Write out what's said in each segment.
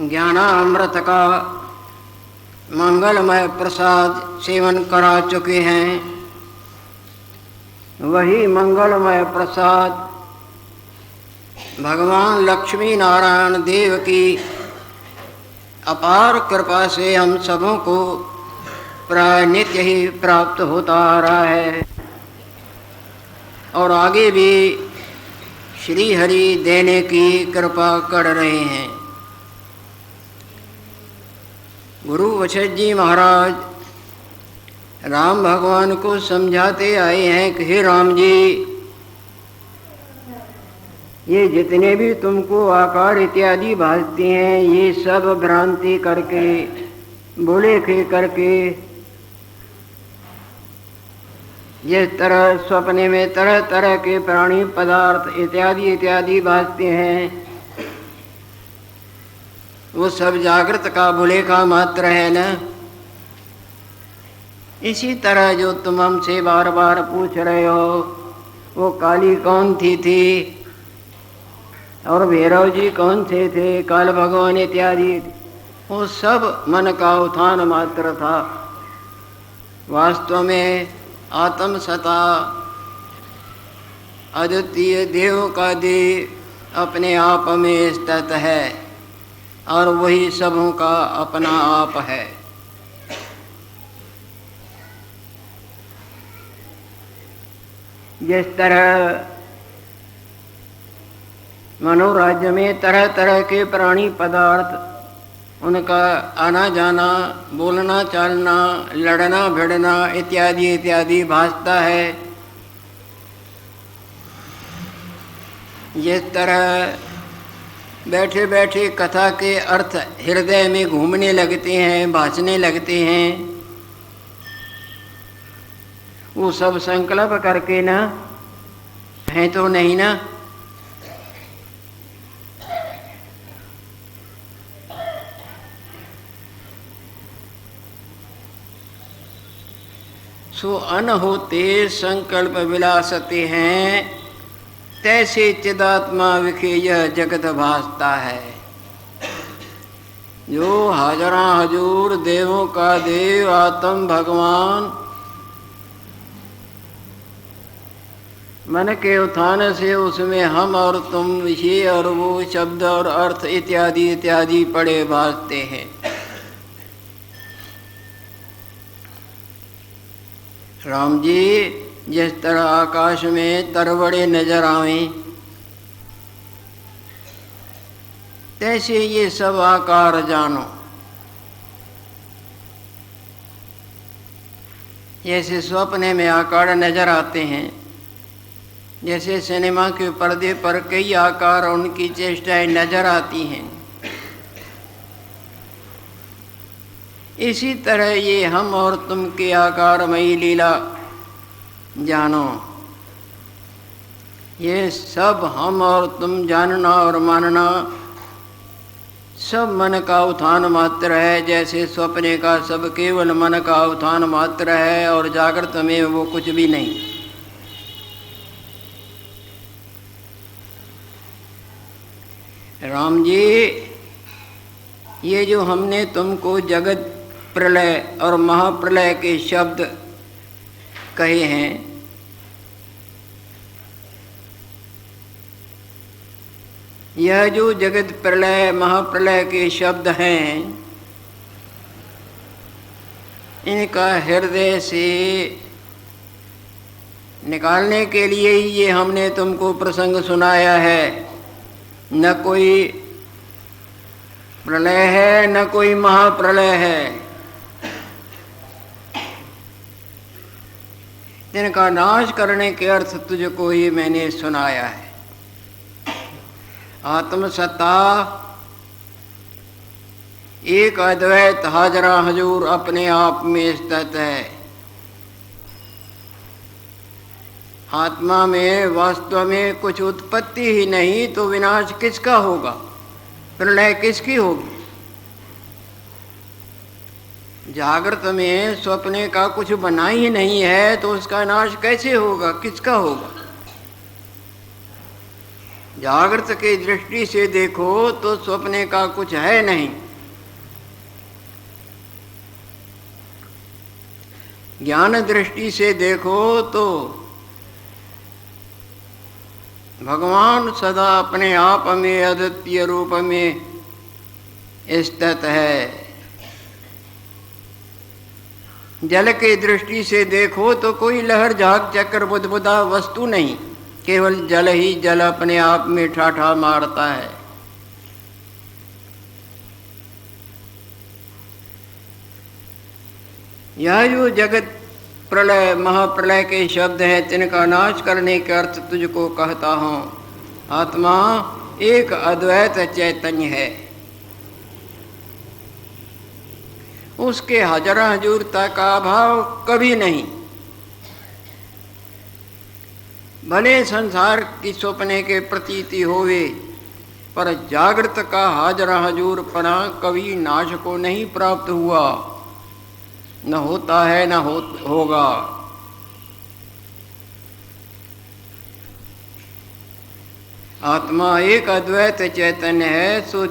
ज्ञानामृत का मंगलमय प्रसाद सेवन करा चुके हैं। वही मंगलमय प्रसाद भगवान लक्ष्मी नारायण देव की अपार कृपा से हम सबों को प्राय नित्य ही प्राप्त होता आ रहा है और आगे भी श्री हरि देने की कृपा कर रहे हैं। गुरु वशिष्ठ जी महाराज राम भगवान को समझाते आए हैं कि हे राम जी, ये जितने भी तुमको आकार इत्यादि भासते हैं, ये सब भ्रांति करके बोले खे करके जिस तरह सपने में तरह तरह के प्राणी पदार्थ इत्यादि इत्यादि भासते हैं, वो सब जागृत का भूले का मात्र है ना। इसी तरह जो तुम हमसे बार बार पूछ रहे हो वो काली कौन थी और भैरव जी कौन से थे, काल भगवान इत्यादि, वो सब मन का उत्थान मात्र था। वास्तव में आत्म सता अद्वितीय देव का देव अपने आप में स्थित है और वही सबों का अपना आप है। जिस तरह मनोराज्य में तरह तरह के प्राणी पदार्थ, उनका आना जाना, बोलना चालना, लड़ना भिड़ना इत्यादि इत्यादि भासता है, जिस तरह बैठे बैठे कथा के अर्थ हृदय में घूमने लगते हैं, भासने लगते हैं, वो सब संकल्प करके ना है तो नहीं ना। सो अन होते संकल्प विलासते हैं, तैसे चिदात्मा विखे यह जगत भासता है। जो हजारा हजूर देवों का देव आत्म भगवान मन के उत्थान से उसमें हम और तुम, विषय और वो शब्द और अर्थ इत्यादि इत्यादि पड़े भासते हैं। राम जी, जिस तरह आकाश में तरवड़े नजर आवें, तैसे ये सब आकार जानो। जैसे स्वप्न में आकार नजर आते हैं, जैसे सिनेमा के पर्दे पर कई आकार और उनकी चेष्टाएं नजर आती हैं, इसी तरह ये हम और तुम के आकारमयी लीला जानो। ये सब हम और तुम जानना और मानना सब मन का उत्थान मात्र है। जैसे स्वप्ने का सब केवल मन का उत्थान मात्र है और जागृत में वो कुछ भी नहीं। राम जी, ये जो हमने तुमको जगत प्रलय और महाप्रलय के शब्द कहे हैं, यह जो जगत प्रलय महाप्रलय के शब्द हैं, इनका हृदय से निकालने के लिए ही ये हमने तुमको प्रसंग सुनाया है। न कोई प्रलय है न कोई महाप्रलय है, इनका नाश करने के अर्थ तुझको ही मैंने सुनाया है। आत्मसत्ता एक अद्वैत हाजरा हजूर अपने आप में स्थित है। आत्मा में वास्तव में कुछ उत्पत्ति ही नहीं तो विनाश किसका होगा, प्रलय किसकी होगी। जागृत में स्वप्ने का कुछ बना ही नहीं है तो उसका नाश कैसे होगा, किसका होगा। जागृत की दृष्टि से देखो तो स्वप्ने का कुछ है नहीं। ज्ञान दृष्टि से देखो तो भगवान सदा अपने आप में अद्वितीय रूप में स्थित है। जल की दृष्टि से देखो तो कोई लहर झाग चक्र बुदबुदा वस्तु नहीं, केवल जल ही जल अपने आप में ठाठा मारता है। यह जो जगत प्रलय महाप्रलय के शब्द हैं, तिनका नाश करने के अर्थ तुझको कहता हूँ। आत्मा एक अद्वैत चैतन्य है, उसके हजार हजूरता का अभाव कभी नहीं। भले संसार की स्वप्ने के प्रतीति होवे, पर जागृत का हाजर हजूरपना कभी नाश को नहीं प्राप्त हुआ, न होता है न होगा। आत्मा एक अद्वैत चैतन्य है, सो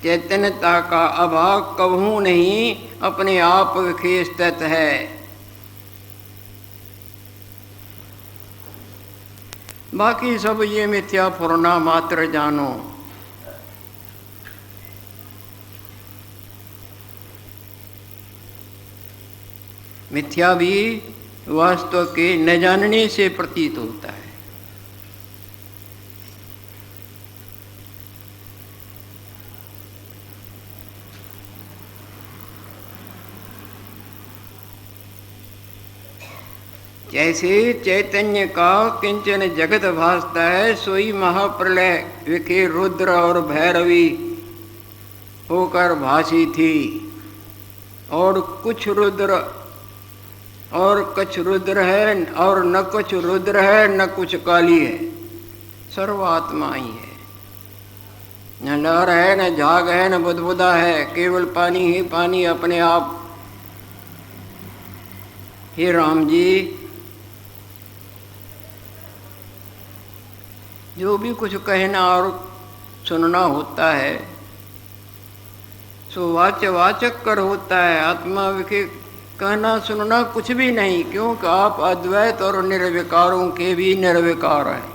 चैतन्यता का अभाव कभू नहीं, अपने आप विखे स्थित है। बाकी सब ये मिथ्या फुरना मात्र जानो। मिथ्या भी वास्तव के न जानने से प्रतीत होता है। जैसे चैतन्य का किंचन जगत भासता है, सोई महाप्रलय विखे रुद्र और भैरवी होकर भासी थी। और कुछ रुद्र है और न कुछ रुद्र है, न कुछ काली है, सर्वात्मा ही है। न लहर है, न झाग है, न बुदबुदा है, केवल पानी ही पानी अपने आप। हे राम जी, जो भी कुछ कहना और सुनना होता है सो वाचक कर होता है। आत्मा विखे कहना सुनना कुछ भी नहीं, क्योंकि आप अद्वैत और निर्विकारों के भी निर्विकार हैं।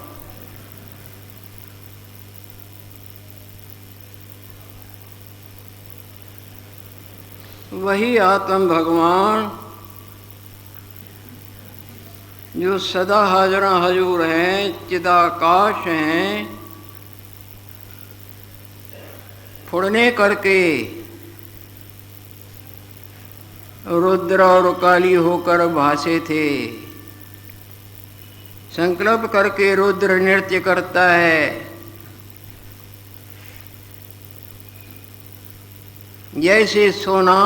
वही आत्म भगवान जो सदा हाजरा हजूर हैं, चिदाकाश हैं, फुड़ने करके रुद्र और काली होकर भासे थे। संकल्प करके रुद्र नृत्य करता है, जैसे सोना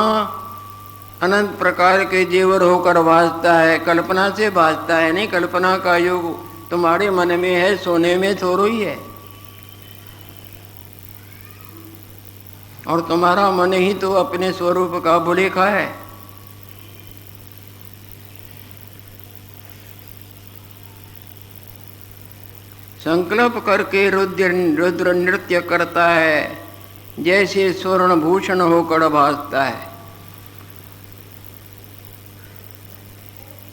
अनंत प्रकार के जेवर होकर भासता है। कल्पना से भासता है नहीं, कल्पना का योग तुम्हारे मन में है, सोने में थोड़ो ही है। और तुम्हारा मन ही तो अपने स्वरूप का भुलेखा है। संकल्प करके रुद्र नृत्य करता है, जैसे स्वर्ण भूषण होकर भासता है।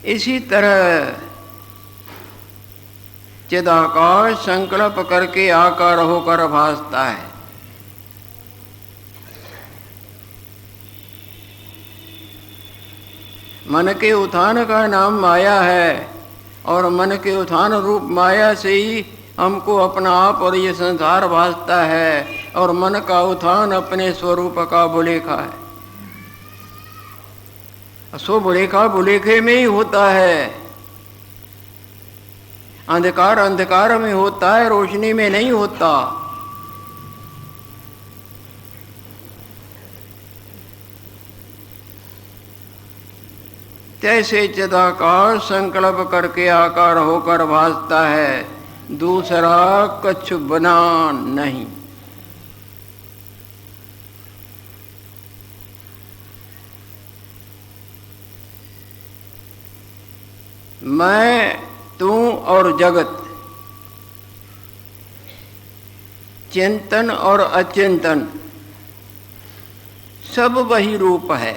इसी तरह चिदाकाश संकल्प करके आकार होकर भासता है। मन के उत्थान का नाम माया है, और मन के उत्थान रूप माया से ही हमको अपना आप और ये संसार भासता है। और मन का उत्थान अपने स्वरूप का भुलेखा है। सो भुलेखा भुलेखे में ही होता है। अंधकार अंधकार में होता है, रोशनी में नहीं होता। तैसे चिदाकाश संकल्प करके आकार होकर भासता है, दूसरा कुछ बना नहीं। मैं, तू और जगत चिंतन और अचिंतन सब वही रूप है।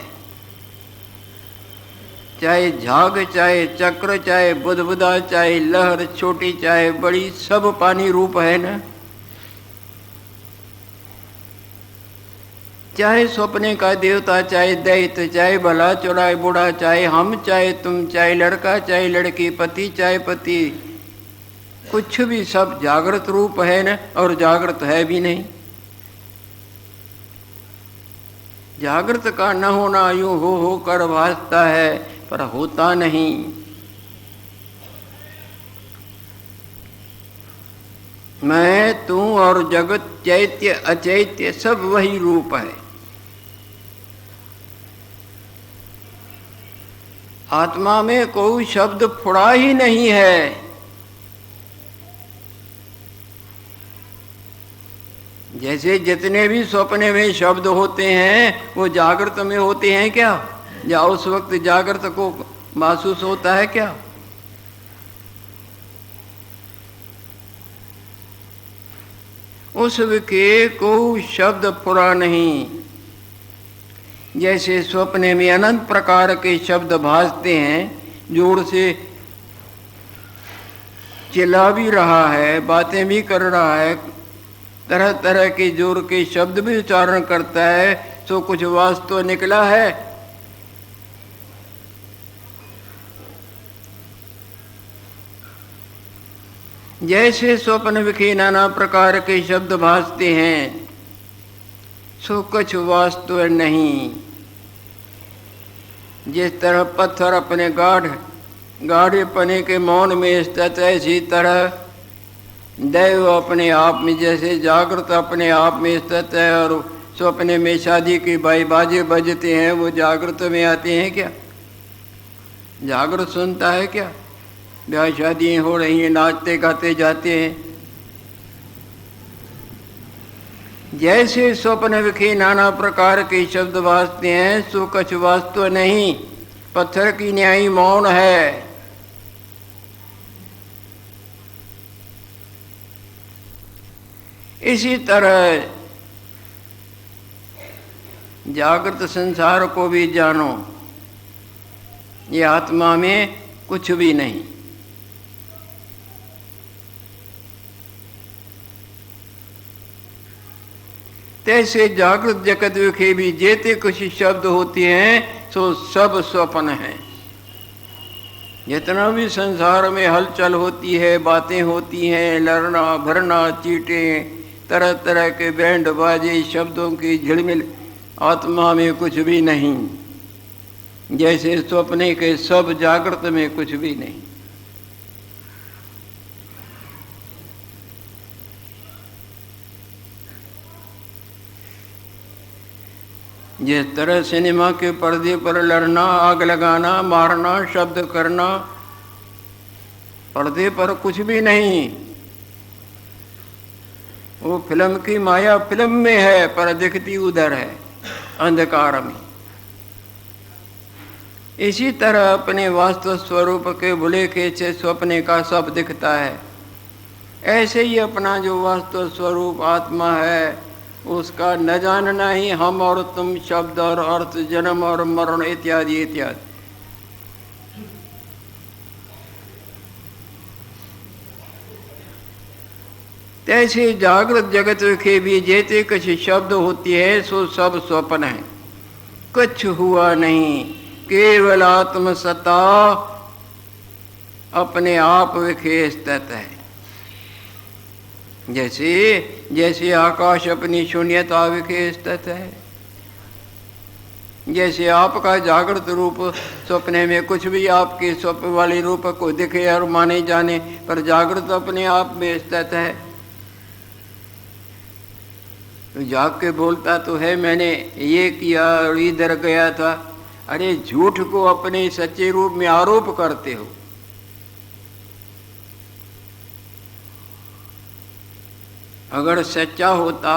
चाहे झाग, चाहे चक्र, चाहे बुदबुदा, चाहे लहर छोटी चाहे बड़ी, सब पानी रूप है ना। चाहे सपने का देवता, चाहे दैत्य, चाहे भला चौराहे बूढ़ा, चाहे हम, चाहे तुम, चाहे लड़का, चाहे लड़की, पति, चाहे पति, कुछ भी सब जागृत रूप है ना। और जागृत है भी नहीं। जागृत का न होना यूं हो कर भासता है, पर होता नहीं। मैं, तू और जगत, चैत्य अचैत्य सब वही रूप है। आत्मा में कोई शब्द फुड़ा ही नहीं है। जैसे जितने भी सपने में शब्द होते हैं वो जागृत में होते हैं क्या? या उस वक्त जागृत को महसूस होता है क्या? उस के कोई शब्द फुरा नहीं। जैसे स्वप्ने में अनंत प्रकार के शब्द भासते हैं, जोर से चिल्ला भी रहा है, बातें भी कर रहा है, तरह तरह के जोर के शब्द भी उच्चारण करता है, तो कुछ वास्तव निकला है? जैसे स्वप्न विखे नाना प्रकार के शब्द भासते हैं, सो कुछ वास्तव नहीं। जिस तरह पत्थर अपने गाढ़े पने के मौन में स्थित है, इसी तरह दैव अपने आप में, जैसे जागृत अपने आप में स्थित है और स्वप्ने में शादी की बाजे बजते हैं, वो जागृत में आते हैं क्या? जागृत सुनता है क्या? ब्याह शादियाँ हो रही हैं, नाचते गाते जाते हैं। जैसे स्वप्न विखे नाना प्रकार के शब्द भासते हैं, सो कुछ वास्तव नहीं, पत्थर की न्यायी मौन है। इसी तरह जागृत संसार को भी जानो, ये आत्मा में कुछ भी नहीं। तैसे जागृत जगत विखे भी जेते कुछ शब्द होते हैं, सो सब स्वप्न हैं। जितना भी संसार में हलचल होती है, बातें होती हैं, लड़ना भरना, चीटे, तरह तरह के बैंड बाजे, शब्दों की झिलमिल, आत्मा में कुछ भी नहीं। जैसे स्वप्ने के सब, जागृत में कुछ भी नहीं। जिस तरह सिनेमा के पर्दे पर लड़ना, आग लगाना, मारना, शब्द करना, पर्दे पर कुछ भी नहीं। वो फिल्म की माया फिल्म में है, पर दिखती उधर है, अंधकार में। इसी तरह अपने वास्तव स्वरूप के भुले के से स्वप्ने का सब दिखता है। ऐसे ही अपना जो वास्तव स्वरूप आत्मा है, उसका न जानना ही हम और तुम, शब्द और अर्थ, जन्म और मरण इत्यादि इत्यादि। तैसे जागृत जगत के भी जेते कुछ शब्द होती है, सो सब स्वप्न है, कुछ हुआ नहीं। केवल आत्म सत्ता अपने आप विखे स्थित है। जैसे आकाश अपनी शून्यता विखे स्थित है, जैसे आपका जागृत रूप सपने में कुछ भी आपके स्वप्न वाले रूप को दिखे और माने जाने, पर जागृत अपने आप में स्थित है। तो जाग के बोलता तो है, मैंने ये किया और इधर गया था। अरे झूठ को अपने सच्चे रूप में आरोप करते हो। अगर सच्चा होता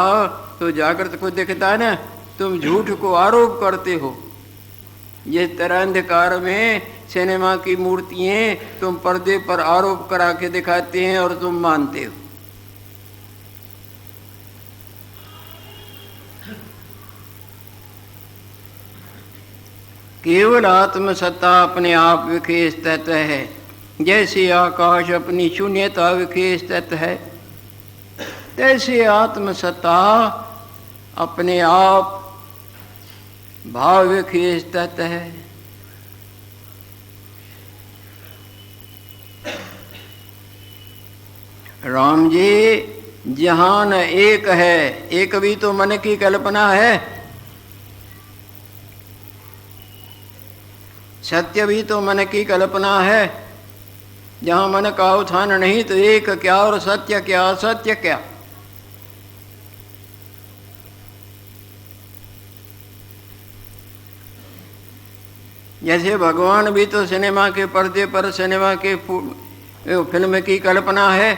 तो जागृत को दिखता ना, तुम झूठ को आरोप करते हो। जिस तरह अंधकार में सिनेमा की मूर्तियां तुम पर्दे पर आरोप करा के दिखाते हैं और तुम मानते हो। केवल आत्मसत्ता अपने आप विशेष तत्व है, जैसे आकाश अपनी शून्यता विशेष तत्व है, तैसे आत्मसत्ता अपने आप भाव विशेष तत्व है। राम जी, जहान एक है, एक भी तो मन की कल्पना है, सत्य भी तो मन की कल्पना है। जहां मन का उत्थान नहीं तो एक क्या और सत्य क्या, असत्य क्या। जैसे भगवान भी तो सिनेमा के पर्दे पर, सिनेमा के फिल्म की कल्पना है।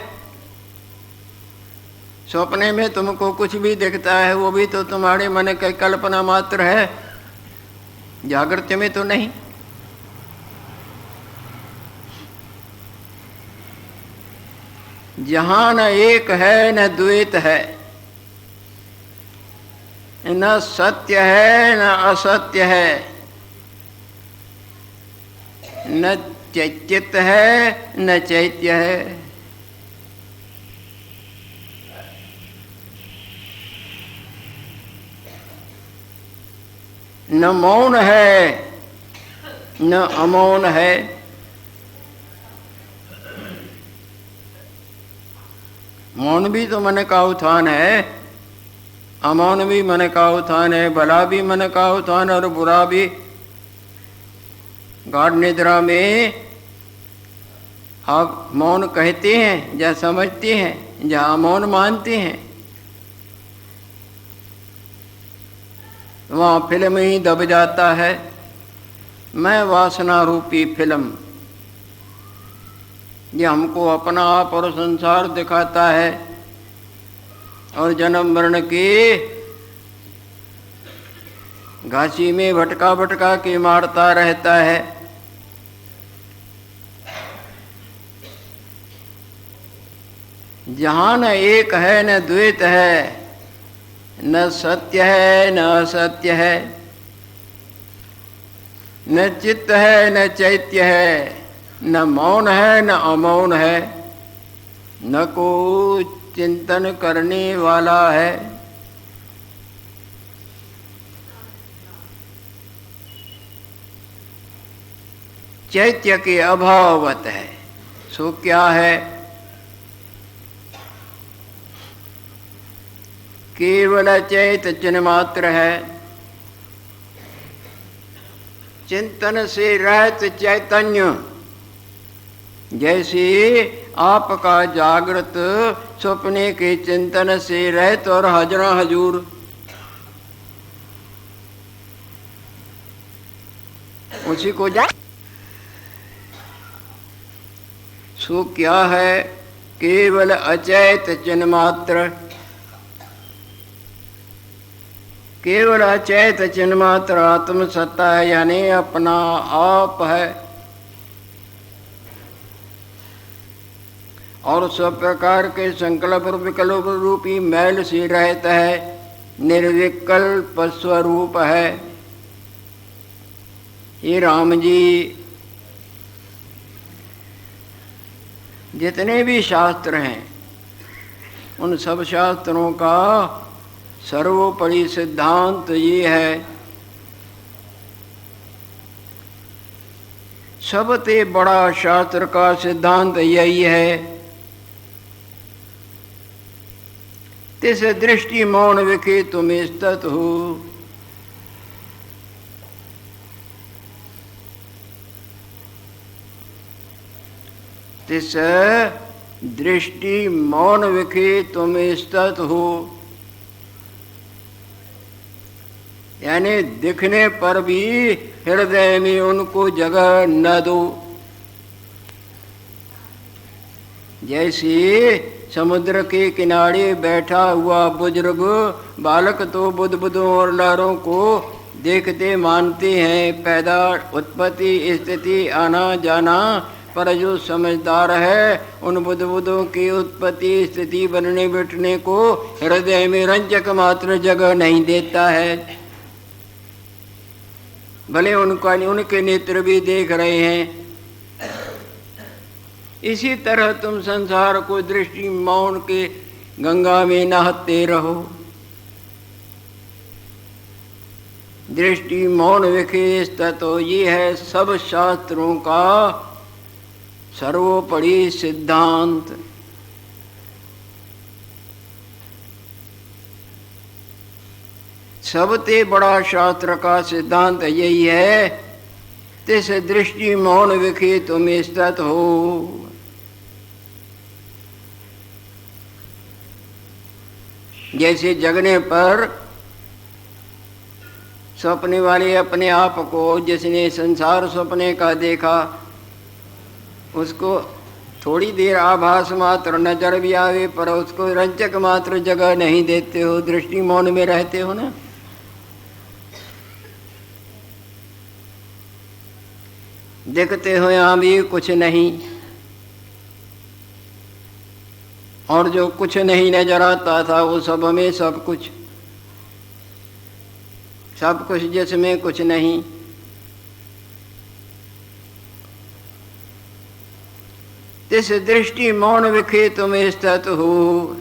सपने में तुमको कुछ भी दिखता है वो भी तो तुम्हारे मन की कल्पना मात्र है, जागृत में तो नहीं। जहां न एक है न द्वैत है, न सत्य है न असत्य है, न चित्त है न चैत्य है। न मौन है न अमौन है। मौन भी तो मन का उत्थान है, अमौन भी मन का उत्थान है, भला भी मन का उत्थान और बुरा भी। गाढ़ निद्रा में आप मौन कहते हैं या समझते हैं, या अमौन मानते हैं, वहाँ फिल्म ही दब जाता है। मैं वासना रूपी फिल्म, ये हमको अपना आप और संसार दिखाता है और जन्म मरण के घासी में भटका भटका के मारता रहता है। जहाँ न एक है न द्वैत है, न सत्य है न असत्य है, न चित्त है न चैत्य है, न मौन है न अमौन है, न को चिंतन करने वाला है। चैत्य के अभाववत है। सो क्या है? केवल चैत चिन्मात्र है। चिंतन से रहत चैतन्य, जैसे आपका जागृत सपने के चिंतन से रहत और हजरा हजूर, उसी को जा। सो क्या है? केवल अचैत चिन्मात्र, केवल अचैत चिन्मात्र आत्म सत्ता है, यानी अपना आप है। और सब प्रकार के संकल्प और विकल्प रूपी मैल से रहता है, निर्विकल्प स्वरूप है। ये राम जी, जितने भी शास्त्र हैं उन सब शास्त्रों का सर्वोपरि सिद्धांत ये है, सबसे बड़ा शास्त्र का सिद्धांत यही है। तिस दृष्टि मौन विखे तुम स्थित हो। तिस दृष्टि मौन विखे तुम स्थित हो, यानी दिखने पर भी हृदय में उनको जगह न दो। जैसे समुद्र के किनारे बैठा हुआ बुजुर्ग बालक तो बुदबुदों और लहरों को देखते मानते हैं, पैदा उत्पत्ति स्थिति आना जाना पर जो समझदार है उन बुद्धबुद्धों की उत्पत्ति स्थिति बनने बैठने को हृदय में रंजक मात्र जगह नहीं देता है। भले उनके नेत्र भी देख रहे हैं। इसी तरह तुम संसार को दृष्टि मौन के गंगा में नहाते रहो। दृष्टि मौन विखे तत्व ये है सब शास्त्रों का सर्वोपरि सिद्धांत। सबसे बड़ा शास्त्र का सिद्धांत यही है, तिस दृष्टि मौन विखे तुम स्थित हो। जैसे जगने पर सपने वाले अपने आप को, जिसने संसार सपने का देखा, उसको थोड़ी देर आभास मात्र नजर भी आवे पर उसको रंजक मात्र जगह नहीं देते हो, दृष्टि मौन में रहते हो ना। देखते हो यहाँ भी कुछ नहीं, और जो कुछ नहीं नजर आता था वो सब में सब कुछ, सब कुछ जिसमें कुछ नहीं। तिस दृष्टि मौन विखे तुम स्थित हो।